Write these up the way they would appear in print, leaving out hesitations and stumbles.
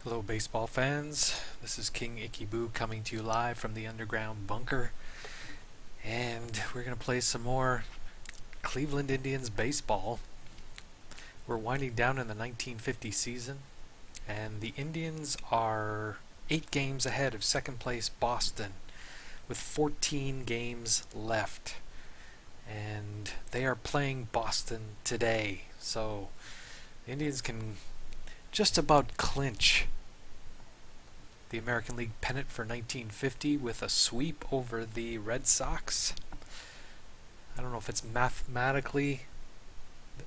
Hello baseball fans, this is King Icky Boo coming to you live from the underground bunker, and we're going to play some more Cleveland Indians baseball. We're winding down in the 1950 season, and the Indians are 8 games ahead of second place Boston with 14 games left, and they are playing Boston today, so the Indians can just about clinch the American League Pennant for 1950 with a sweep over the Red Sox. I don't know if it's mathematically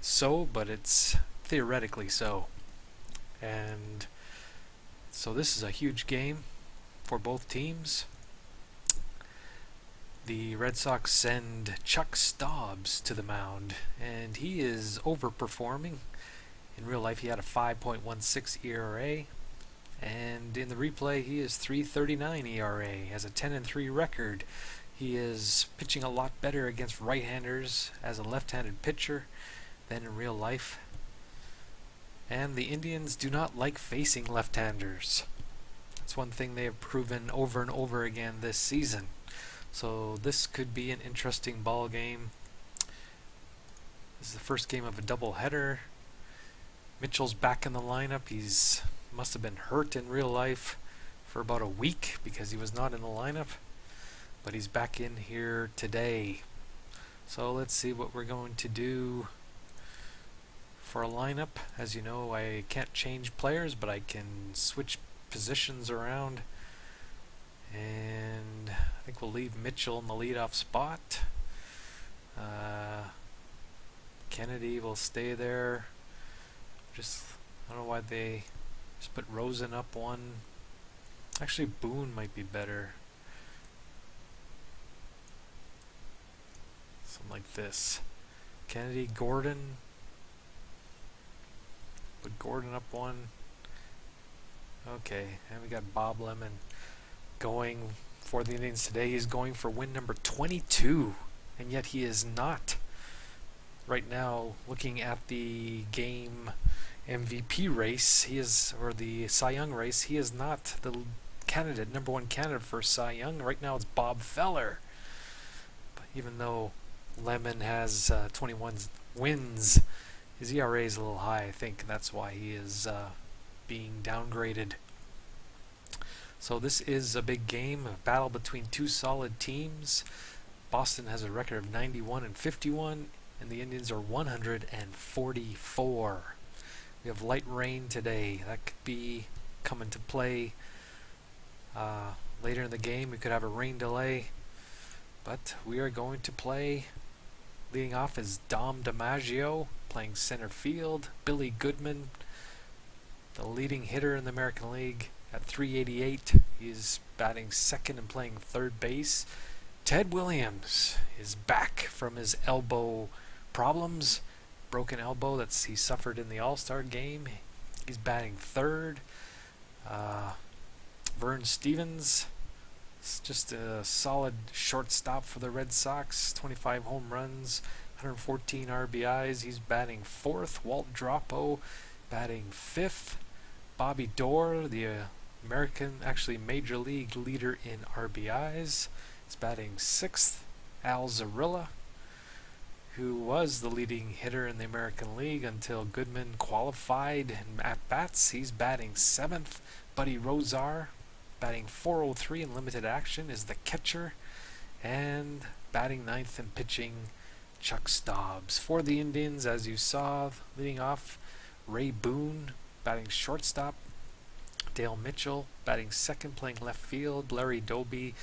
so, but it's theoretically so. And so this is a huge game for both teams. The Red Sox send Chuck Stobbs to the mound, and he is overperforming. In real life, he had a 5.16 ERA. And in the replay, he is 3.39 ERA, has a 10-3 record. He is pitching a lot better against right-handers as a left-handed pitcher than in real life. And the Indians do not like facing left-handers. That's one thing they have proven over and over again this season. So this could be an interesting ball game. This is the first game of a doubleheader. Mitchell's back in the lineup. He's must have been hurt in real life for about a week because he was not in the lineup, but he's back in here today. So let's see what we're going to do for a lineup. As you know, I can't change players, but I can switch positions around, and I think we'll leave Mitchell in the leadoff spot. Kennedy will stay there. I don't know why they just put Rosen up one. Actually, Boone might be better. Something like this. Kennedy, Gordon. Put Gordon up one. Okay, and we got Bob Lemon going for the Indians today. He's going for win number 22, and yet he is not. Right now, looking at the game MVP race, or the Cy Young race, he is not the number one candidate for Cy Young. Right now it's Bob Feller. But even though Lemon has 21 wins, his ERA is a little high. I think that's why he is being downgraded. So this is a big game, a battle between two solid teams. Boston has a record of 91-51, and the Indians are 144. We have light rain today. That could be coming to play later in the game. We could have a rain delay, but we are going to play. Leading off is Dom DiMaggio playing center field. Billy Goodman, the leading hitter in the American League, at 388. He's batting second and playing third base. Ted Williams is back from his elbow problems. Broken elbow that he suffered in the All-Star game. He's batting third. Vern Stevens, it's just a solid shortstop for the Red Sox. 25 home runs, 114 RBIs. He's batting fourth. Walt Dropo batting fifth. Bobby Doerr, the Major League leader in RBIs, is batting sixth. Al Zarilla, who was the leading hitter in the American League until Goodman qualified in at-bats. He's batting seventh. Buddy Rozar, batting 403 in limited action, is the catcher. And batting ninth and pitching, Chuck Stobbs. For the Indians, as you saw, leading off, Ray Boone, batting shortstop. Dale Mitchell, batting second, playing left field. Larry Doby,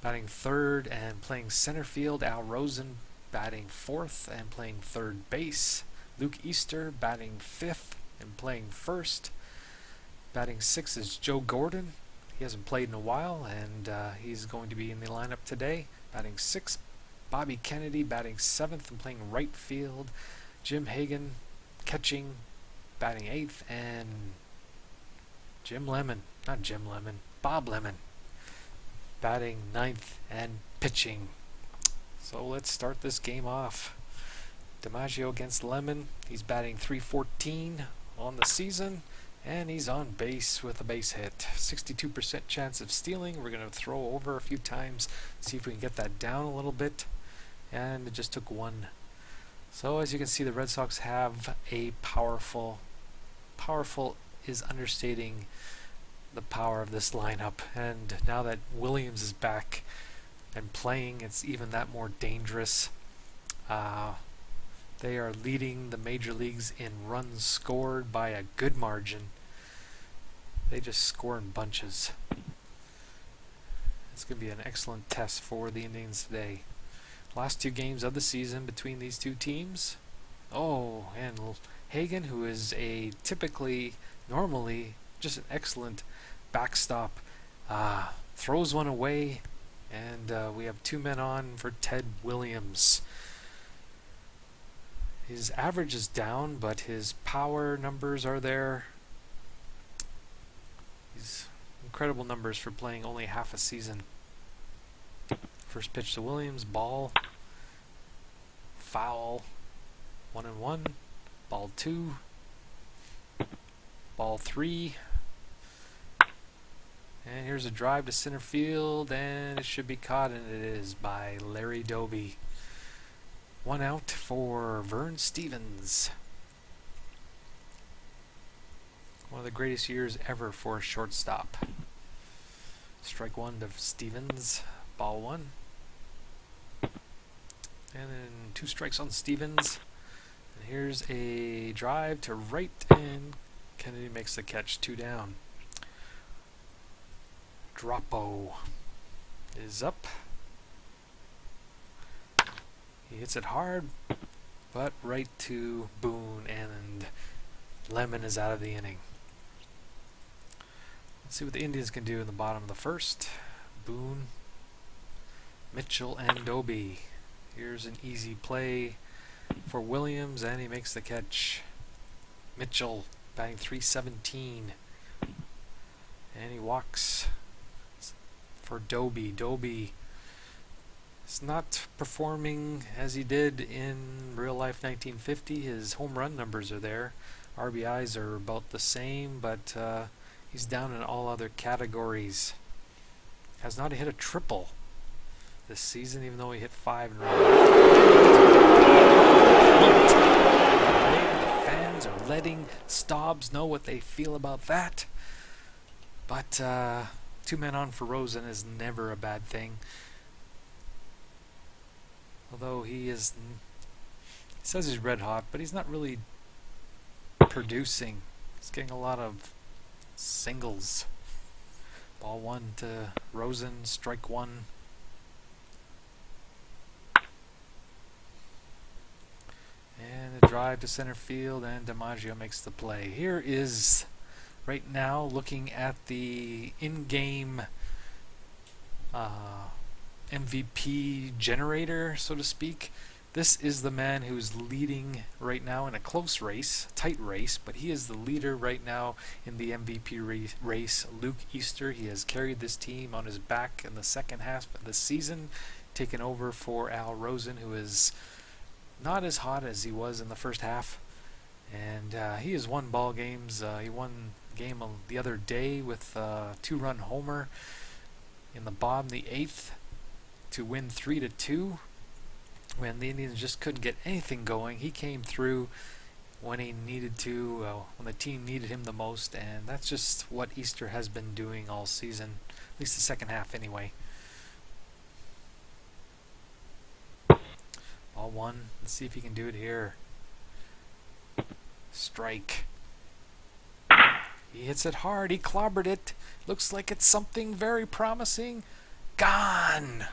batting third and playing center field. Al Rosen batting fourth and playing third base. Luke Easter batting fifth and playing first. Batting sixth is Joe Gordon. He hasn't played in a while, and he's going to be in the lineup today. Batting sixth. Bobby Kennedy batting seventh and playing right field. Jim Hagan catching, batting eighth, and Bob Lemon batting ninth and pitching. So let's start this game off. DiMaggio against Lemon. He's batting .314 on the season, And he's on base with a base hit. 62% chance of stealing. We're going to throw over a few times, see if we can get that down a little bit. And it just took one. So as you can see, the Red Sox have a powerful is understating the power of this lineup. And now that Williams is back and playing, it's even that more dangerous. They are leading the major leagues in runs scored by a good margin. They just score in bunches. It's going to be an excellent test for the Indians today. Last two games of the season between these two teams. Oh, and Hagen, who is a normally just an excellent backstop, throws one away, and we have two men on for Ted Williams. His average is down, but his power numbers are there. He's incredible numbers for playing only half a season. First pitch to Williams, ball, foul, 1-1, ball 2, ball 3, and here's a drive to center field, and it should be caught, and it is by Larry Doby. 1 out for Vern Stevens. One of the greatest years ever for a shortstop. Strike 1 to Stevens, ball 1. And then 2 strikes on Stevens. And here's a drive to right, and Kennedy makes the catch, 2 down. Droppo is up. He hits it hard, but right to Boone, and Lemon is out of the inning. Let's see what the Indians can do in the bottom of the first. Boone, Mitchell, and Doby. Here's an easy play for Williams, and he makes the catch. Mitchell batting .317, and he walks for Doby. Doby is not performing as he did in real life 1950. His home run numbers are there. RBIs are about the same, but he's down in all other categories. Has not hit a triple this season, even though he hit 5 in a row. The fans are letting Stobbs know what they feel about that. But 2 men on for Rosen is never a bad thing. Although he says he's red hot, but he's not really producing. He's getting a lot of singles. Ball 1 to Rosen, strike 1. And a drive to center field, and DiMaggio makes the play. Here is, right now, looking at the in-game MVP generator, so to speak. This is the man who's leading right now in a close race, tight race, but he is the leader right now in the MVP race. Luke Easter, he has carried this team on his back in the second half of the season, taken over for Al Rosen, who is not as hot as he was in the first half. And he has won ball games. He won a game the other day with a 2-run homer in the bottom, the 8th, to win 3-2. When the Indians just couldn't get anything going, he came through when he needed to, when the team needed him the most, and that's just what Easter has been doing all season, at least the second half anyway. Ball 1, let's see if he can do it here. Strike. He hits it hard, he clobbered it. Looks like it's something very promising. Gone!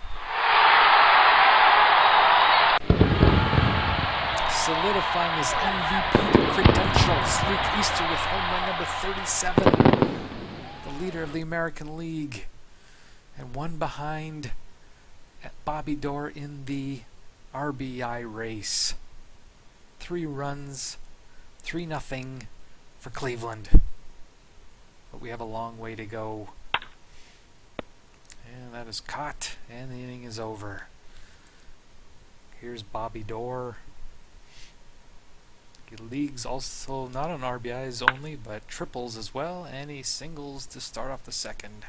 Solidifying his MVP credentials. Luke Easter with home run number 37. The leader of the American League. And one behind Bobby Doerr in the RBI race. 3 runs, 3-0 for Cleveland. But we have a long way to go. And that is caught, and the inning is over. Here's Bobby Doerr. He leagues also not on RBIs only, but triples as well, and he singles to start off the second.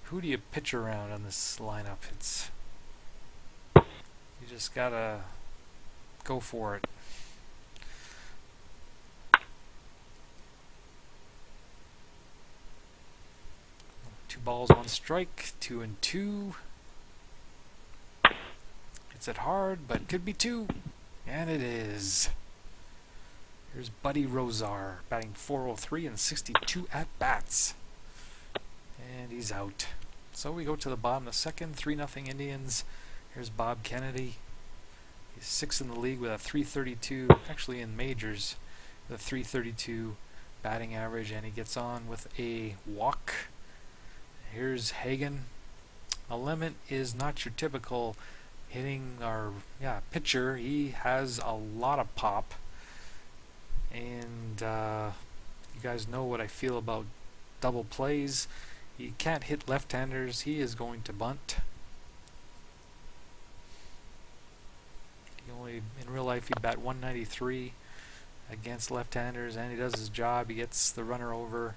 Who do you pitch around on this lineup? You just gotta go for it. Two balls, one strike, 2-2. Hits it hard, but could be two, and it is. Here's Buddy Rozar, batting .403 and 62 at-bats. And he's out. So we go to the bottom of the second, 3-0 Indians. Here's Bob Kennedy. He's 6th in the league with a .332, actually in majors, with a .332 batting average, and he gets on with a walk. Here's Hagen. Lemon is not your typical hitting or pitcher. He has a lot of pop, and you guys know what I feel about double plays. He can't hit left-handers. He is going to bunt. In real life, he'd bat .193 against left-handers, and he does his job. He gets the runner over.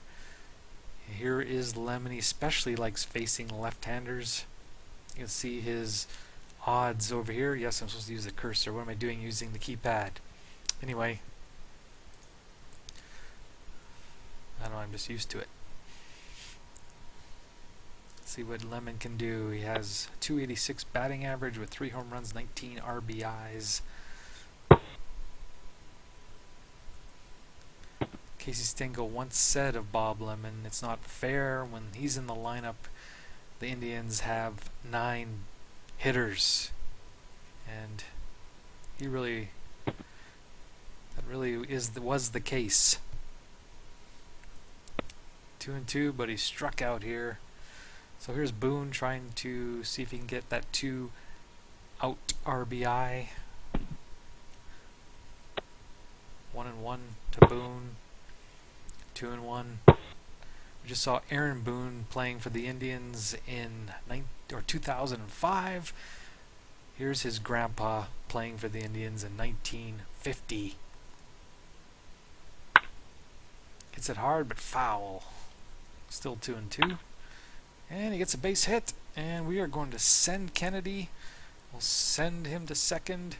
Here is Lemon. He especially likes facing left-handers. You can see his odds over here. Yes, I'm supposed to use the cursor. What am I doing using the keypad? Anyway, I don't know, I'm just used to it. Let's see what Lemon can do. He has a .286 batting average with 3 home runs, 19 RBIs. Casey Stengel once said of Bob Lemon, it's not fair when he's in the lineup. The Indians have 9 hitters, and that really was the case. 2-2, but he struck out here. So here's Boone trying to see if he can get that 2 out RBI. 1-1 to Boone. 2-1. We just saw Aaron Boone playing for the Indians in 2005. Here's his grandpa playing for the Indians in 1950. Hits it hard but foul. Still 2-2. And he gets a base hit, and we are going to send Kennedy. We'll send him to second.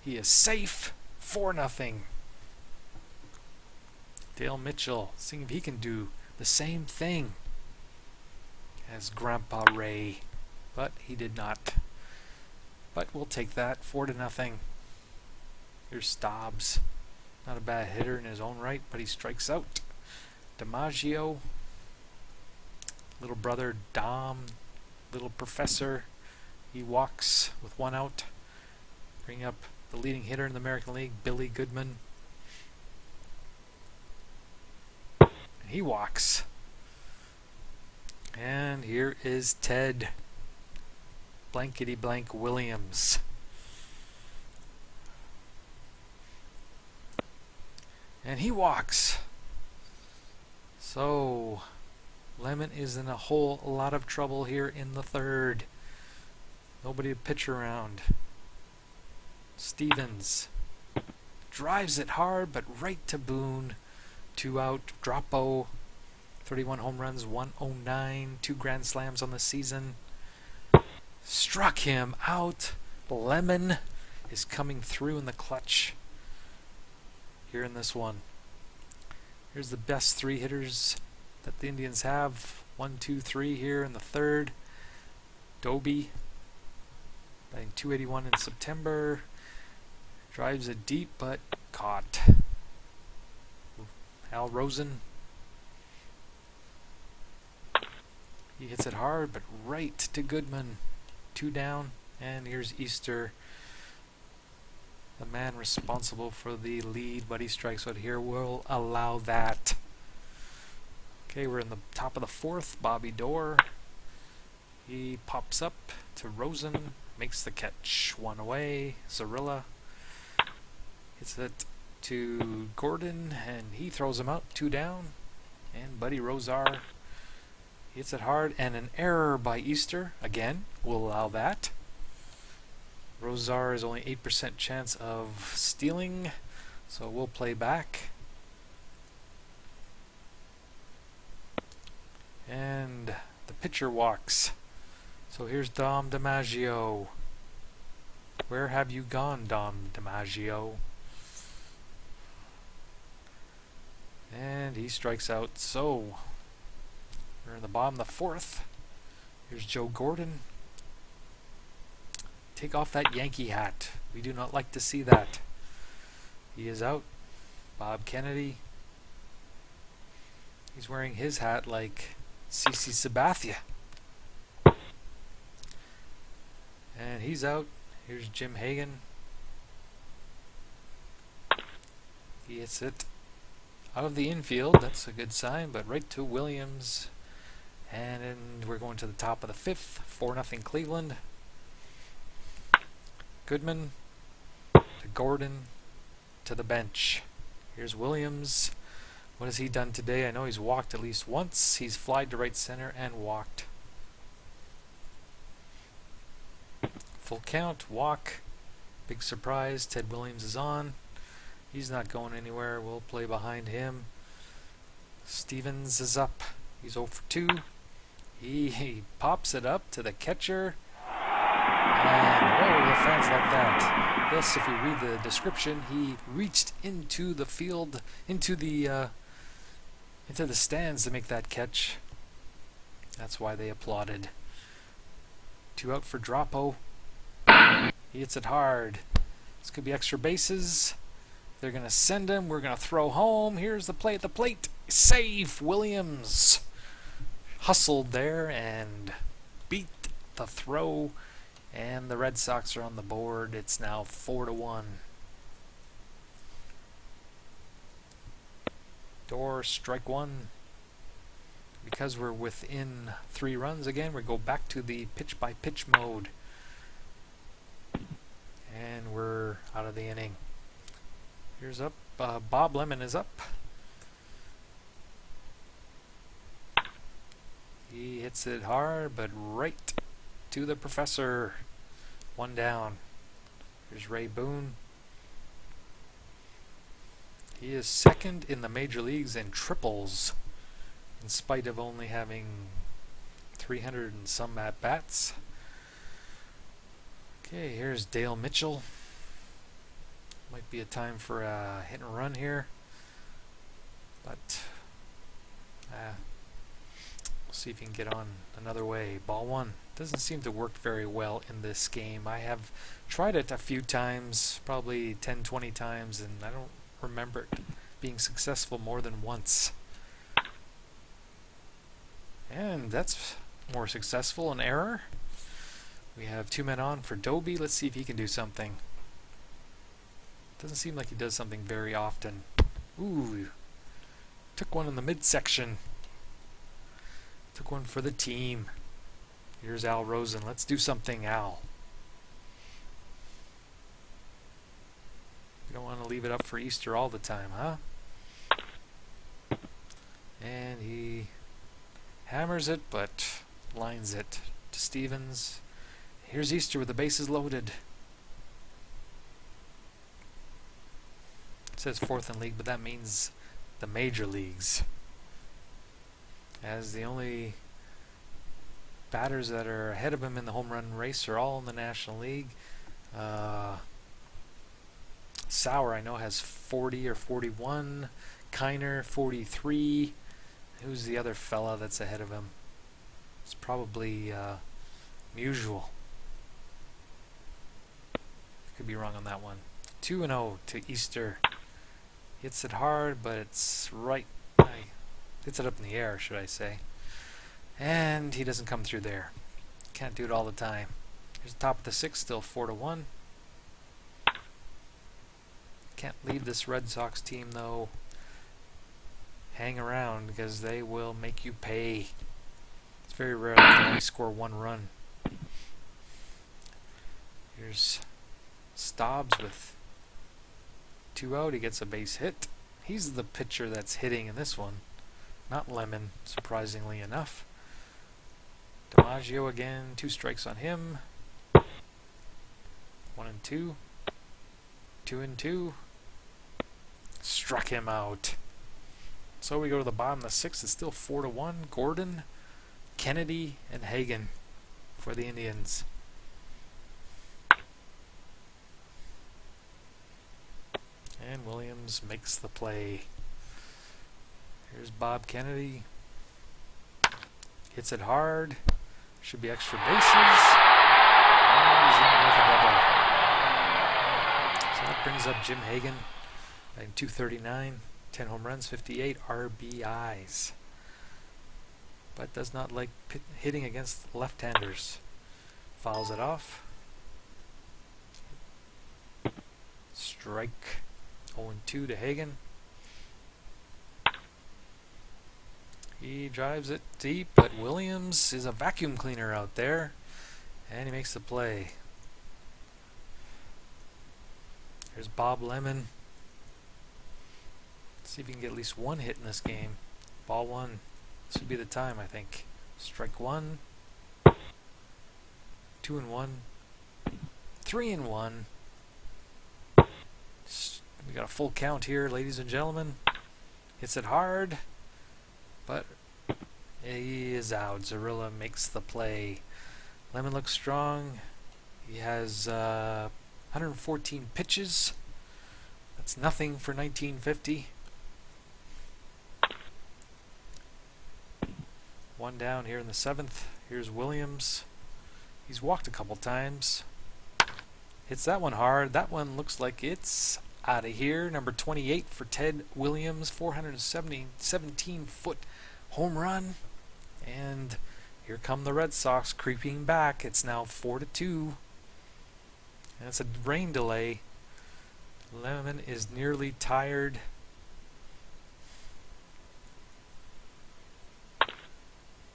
He is safe. 4-0. Dale Mitchell, seeing if he can do the same thing as Grandpa Ray, but he did not. But we'll take that. 4-0. Here's Stobbs. Not a bad hitter in his own right, but he strikes out. DiMaggio, little brother Dom, little professor, he walks with 1 out. Bring up the leading hitter in the American League, Billy Goodman. And he walks. And here is Ted Blankety Blank Williams. And he walks. So Lemon is in a whole lot of trouble here in the third. Nobody to pitch around. Stevens drives it hard, but right to Boone. 2 out. Dropo. 31 home runs, 109. 2 grand slams on the season. Struck him out. Lemon is coming through in the clutch here in this one. Here's the best 3 hitters that the Indians have. 1, 2, 3 here in the third. Doby, batting .281 in September. Drives it deep, but caught. Al Rosen. He hits it hard, but right to Goodman. 2 down, and here's Easter, the man responsible for the lead, but he strikes out here. We'll allow that. Okay, we're in the top of the fourth. Bobby Dorr. He pops up to Rosen, makes the catch. 1 away. Zarilla hits it to Gordon, and he throws him out. 2 down. And Buddy Rozar hits it hard, and an error by Easter. Again, we'll allow that. Rosar is only 8% chance of stealing, so we'll play back. And the pitcher walks. So here's Dom DiMaggio. Where have you gone, Dom DiMaggio? And he strikes out. So we're in the bottom of the fourth. Here's Joe Gordon. Take off that Yankee hat. We do not like to see that. He is out. Bob Kennedy. He's wearing his hat like CC Sabathia. And he's out. Here's Jim Hagan. He hits it out of the infield. That's a good sign, but right to Williams. And then we're going to the top of the fifth. 4-0 Cleveland. Goodman to Gordon to the bench. Here's Williams. What has he done today? I know he's walked at least once. He's flied to right center and walked. Full count, walk. Big surprise. Ted Williams is on. He's not going anywhere. We'll play behind him. Stevens is up. He's 0 for 2. He pops it up to the catcher. And whoa, the fans like that. Yes, if you read the description, he reached into the field, into the stands to make that catch. That's why they applauded. 2 out for Droppo. He hits it hard. This could be extra bases. They're going to send him. We're going to throw home. Here's the play at the plate. Save! Williams hustled there and beat the throw. And the Red Sox are on the board. It's now 4-1. Door, strike one. Because we're within 3 runs again, we go back to the pitch-by-pitch mode. And we're out of the inning. Here's up. Bob Lemon is up. He hits it hard, but right to the professor. 1 down. Here's Ray Boone. He is second in the major leagues in triples, in spite of only having 300 and some at-bats. Okay, here's Dale Mitchell. Might be a time for a hit and run here, but we'll see if he can get on another way. Ball 1. Doesn't seem to work very well in this game. I have tried it a few times, probably 10-20 times, and I don't remember it being successful more than once. And that's more successful. An error. We have 2 men on for Doby. Let's see if he can do something. Doesn't seem like he does something very often. Ooh, took one in the midsection. Took one for the team. Here's Al Rosen. Let's do something, Al. You don't want to leave it up for Easter all the time, huh? And he hammers it, but lines it to Stevens. Here's Easter with the bases loaded. It says 4th in league, but that means the major leagues. As the only batters that are ahead of him in the home run race are all in the National League. Sauer, I know, has 40 or 41. Kiner, 43. Who's the other fella that's ahead of him? It's probably Musial. Could be wrong on that one. 2-0 to Easter. Hits it hard, but it's right. Hits it up in the air, should I say. And he doesn't come through there. Can't do it all the time. Here's the top of the 6th, still 4-1. Can't leave this Red Sox team, though. Hang around, because they will make you pay. It's very rare that they only score 1 run. Here's Stobbs with 2 out. He gets a base hit. He's the pitcher that's hitting in this one, not Lemon, surprisingly enough. DiMaggio again, 2 strikes on him. 1-2. 2-2. Struck him out. So we go to the bottom of the sixth. It's still 4-1. Gordon, Kennedy, and Hagen for the Indians. And Williams makes the play. Here's Bob Kennedy. Hits it hard. Should be extra bases. And he's in with a double. So that brings up Jim Hagen at 239. 10 home runs, 58 RBIs. But does not like hitting against left-handers. Fouls it off. Strike. 0-2 to Hagen. He drives it deep, but Williams is a vacuum cleaner out there, and he makes the play. Here's Bob Lemon. Let's see if he can get at least one hit in this game. Ball one. This would be the time, I think. Strike one. 2-1. 3-1. We got a full count here, ladies and gentlemen. Hits it hard, but he is out. Zarilla makes the play. Lemon looks strong. He has 114 pitches. That's nothing for 1950. One down here in the seventh. Here's Williams. He's walked a couple times. Hits that one hard. That one looks like it's out of here. Number 28 for Ted Williams. 417-foot home run. And here come the Red Sox creeping back. It's now 4-2. And it's a rain delay. Lemon is nearly tired.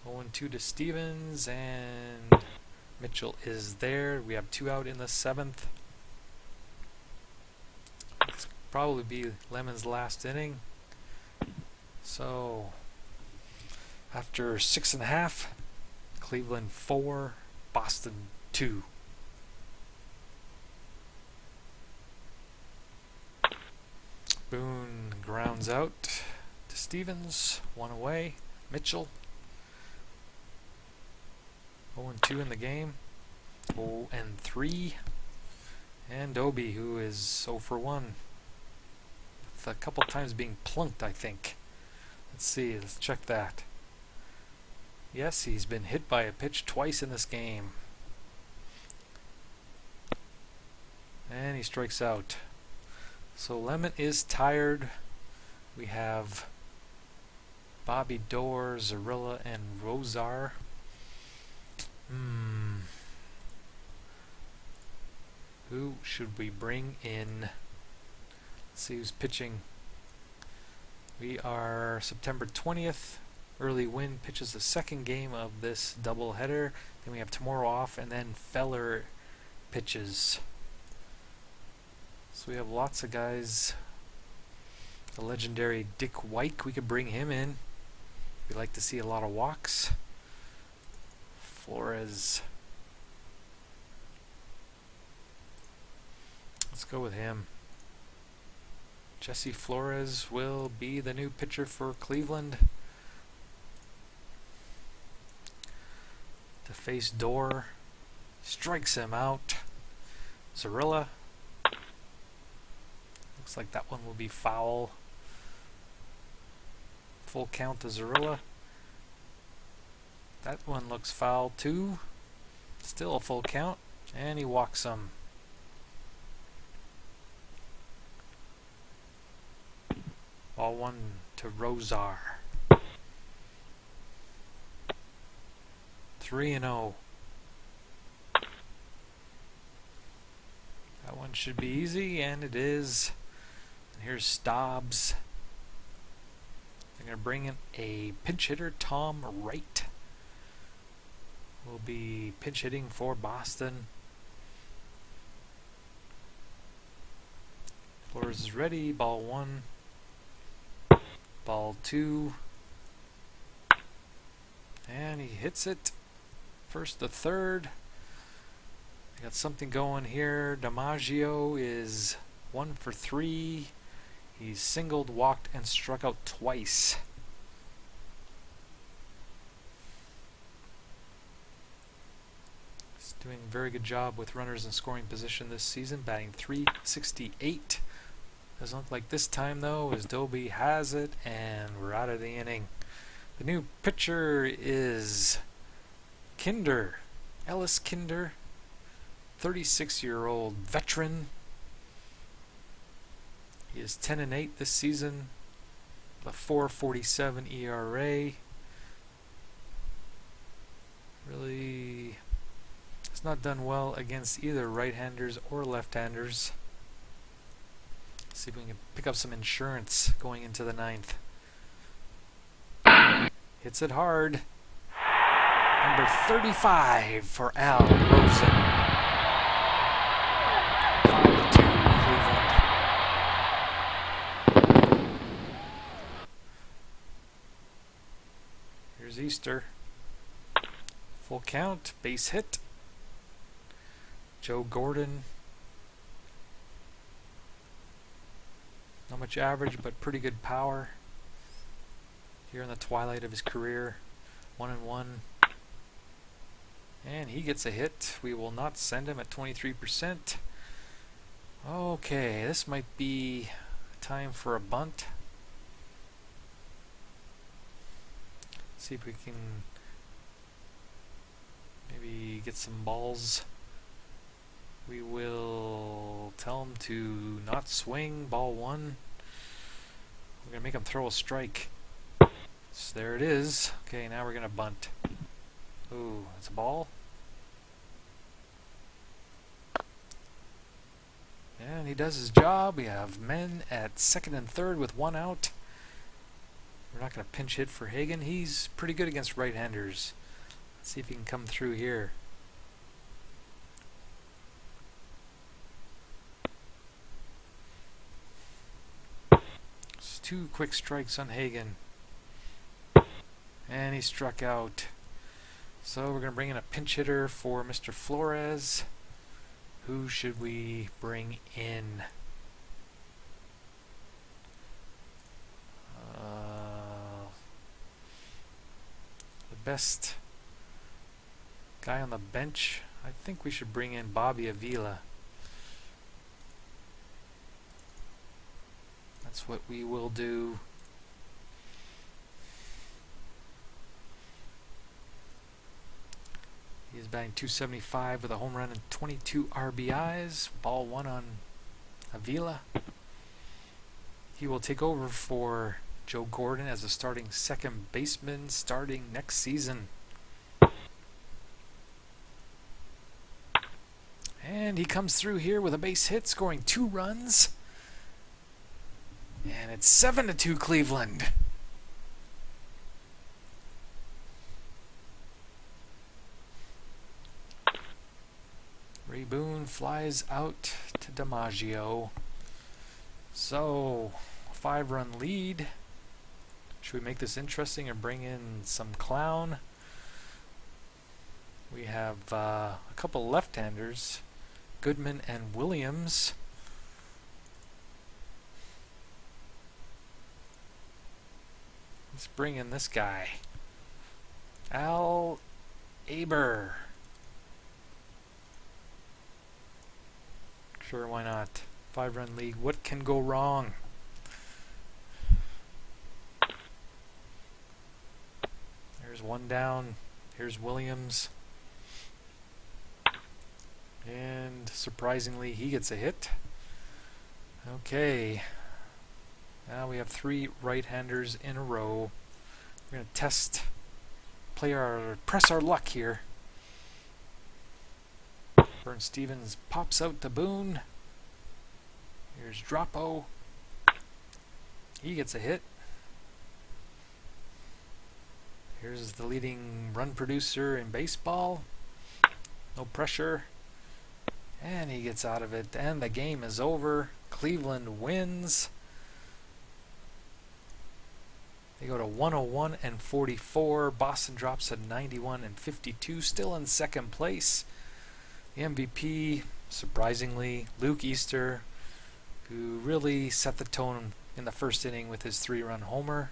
Going 2 to Stevens, and Mitchell is there. We have 2 out in the seventh. This will probably be Lemon's last inning. So after 6.5, Cleveland 4, Boston 2. Boone grounds out to Stevens, 1 away. Mitchell 0-2 in the game. 0-3. And Doby, who is 0-1. With a couple times being plunked, I think. Let's see, let's check that. Yes, he's been hit by a pitch twice in this game. And he strikes out. So Lemon is tired. We have Bobby Dorr, Zarilla, and Rosar. Who should we bring in? Let's see who's pitching. We are September 20th. Early Win pitches the second game of this doubleheader. Then we have tomorrow off, and then Feller pitches. So we have lots of guys. The legendary Dick White, we could bring him in. We like to see a lot of walks. Flores. Let's go with him. Jesse Flores will be the new pitcher for Cleveland. To face Dorr. Strikes him out. Zarilla. Looks like that one will be foul. Full count to Zarilla. That one looks foul too. Still a full count. And he walks him. Ball 1 to Rosar. 3-0. That one should be easy, and it is. And here's Stobbs. They're going to bring in a pinch hitter, Tom Wright. Will be pinch hitting for Boston. Flores is ready. Ball 1. Ball 2. And he hits it. First to third. I got something going here. DiMaggio is 1 for 3. He's singled, walked, and struck out twice. He's doing a very good job with runners in scoring position this season, batting .368. Doesn't look like this time though, as Doby has it, and we're out of the inning. The new pitcher is Kinder, Ellis Kinder, 36-year-old veteran. He is 10-8 this season, with a 4.47 ERA. Really, it's not done well against either right-handers or left-handers. See if we can pick up some insurance going into the ninth. Hits it hard. Number 35 for Al Rosen. 5-2 Cleveland. Here's Easter. Full count, base hit. Joe Gordon. Not much average, but pretty good power. Here in the twilight of his career, 1-1. And he gets a hit. We will not send him at 23%. Okay, this might be time for a bunt. See if we can maybe get some balls. We will tell him to not swing. Ball 1. We're going to make him throw a strike. So there it is. Okay, now we're going to bunt. Ooh, that's a ball. And he does his job. We have men at second and third with 1 out. We're not going to pinch hit for Hagen. He's pretty good against right-handers. Let's see if he can come through here. It's 2 quick strikes on Hagen. And he struck out. So we're going to bring in a pinch hitter for Mr. Flores. Who should we bring in? The best guy on the bench, I think we should bring in Bobby Avila. That's what we will do. He is batting .275 with a home run and 22 RBIs. Ball 1 on Avila. He will take over for Joe Gordon as a starting second baseman starting next season. And he comes through here with a base hit, scoring 2 runs. And it's 7-2 Cleveland. Ray Boone flies out to DiMaggio. So, 5-run lead. Should we make this interesting and bring in some clown? We have a couple left-handers, Goodman and Williams. Let's bring in this guy, Al Aber. Sure, why not? 5-run league. What can go wrong? There's 1 down. Here's Williams. And surprisingly, he gets a hit. Okay. Now we have 3 right-handers in a row. We're going to press our luck here. Burn Stevens pops out to Boone. Here's Droppo. He gets a hit. Here's the leading run producer in baseball. No pressure. And he gets out of it. And the game is over. Cleveland wins. They go to 101 and 44. Boston drops to 91 and 52. Still in second place. The MVP, surprisingly, Luke Easter, who really set the tone in the first inning with his 3-run homer.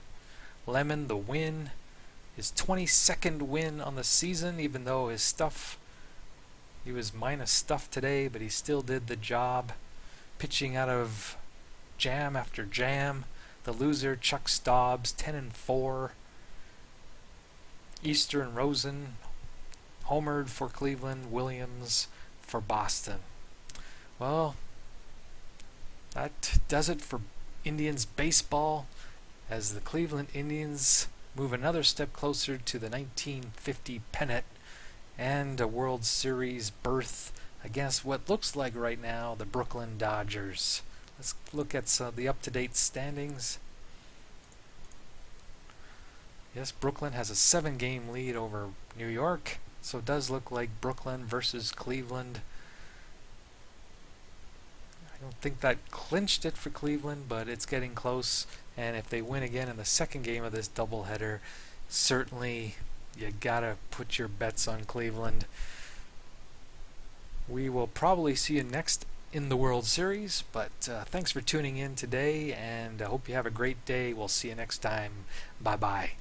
Lemon, the win, his 22nd win on the season, even though he was minus stuff today, but he still did the job, pitching out of jam after jam. The loser, Chuck Stobbs, 10-4. Easter and Rosen homered for Cleveland, Williams for Boston. Well, that does it for Indians baseball, as the Cleveland Indians move another step closer to the 1950 pennant and a World Series berth against what looks like right now the Brooklyn Dodgers. Let's look at the up-to-date standings. Yes, Brooklyn has a 7-game lead over New York, so it does look like Brooklyn versus Cleveland. I don't think that clinched it for Cleveland, but it's getting close, and if they win again in the second game of this doubleheader, certainly you gotta put your bets on Cleveland. We will probably see you next in the World Series, but thanks for tuning in today, and I hope you have a great day. We'll see you next time. Bye-bye.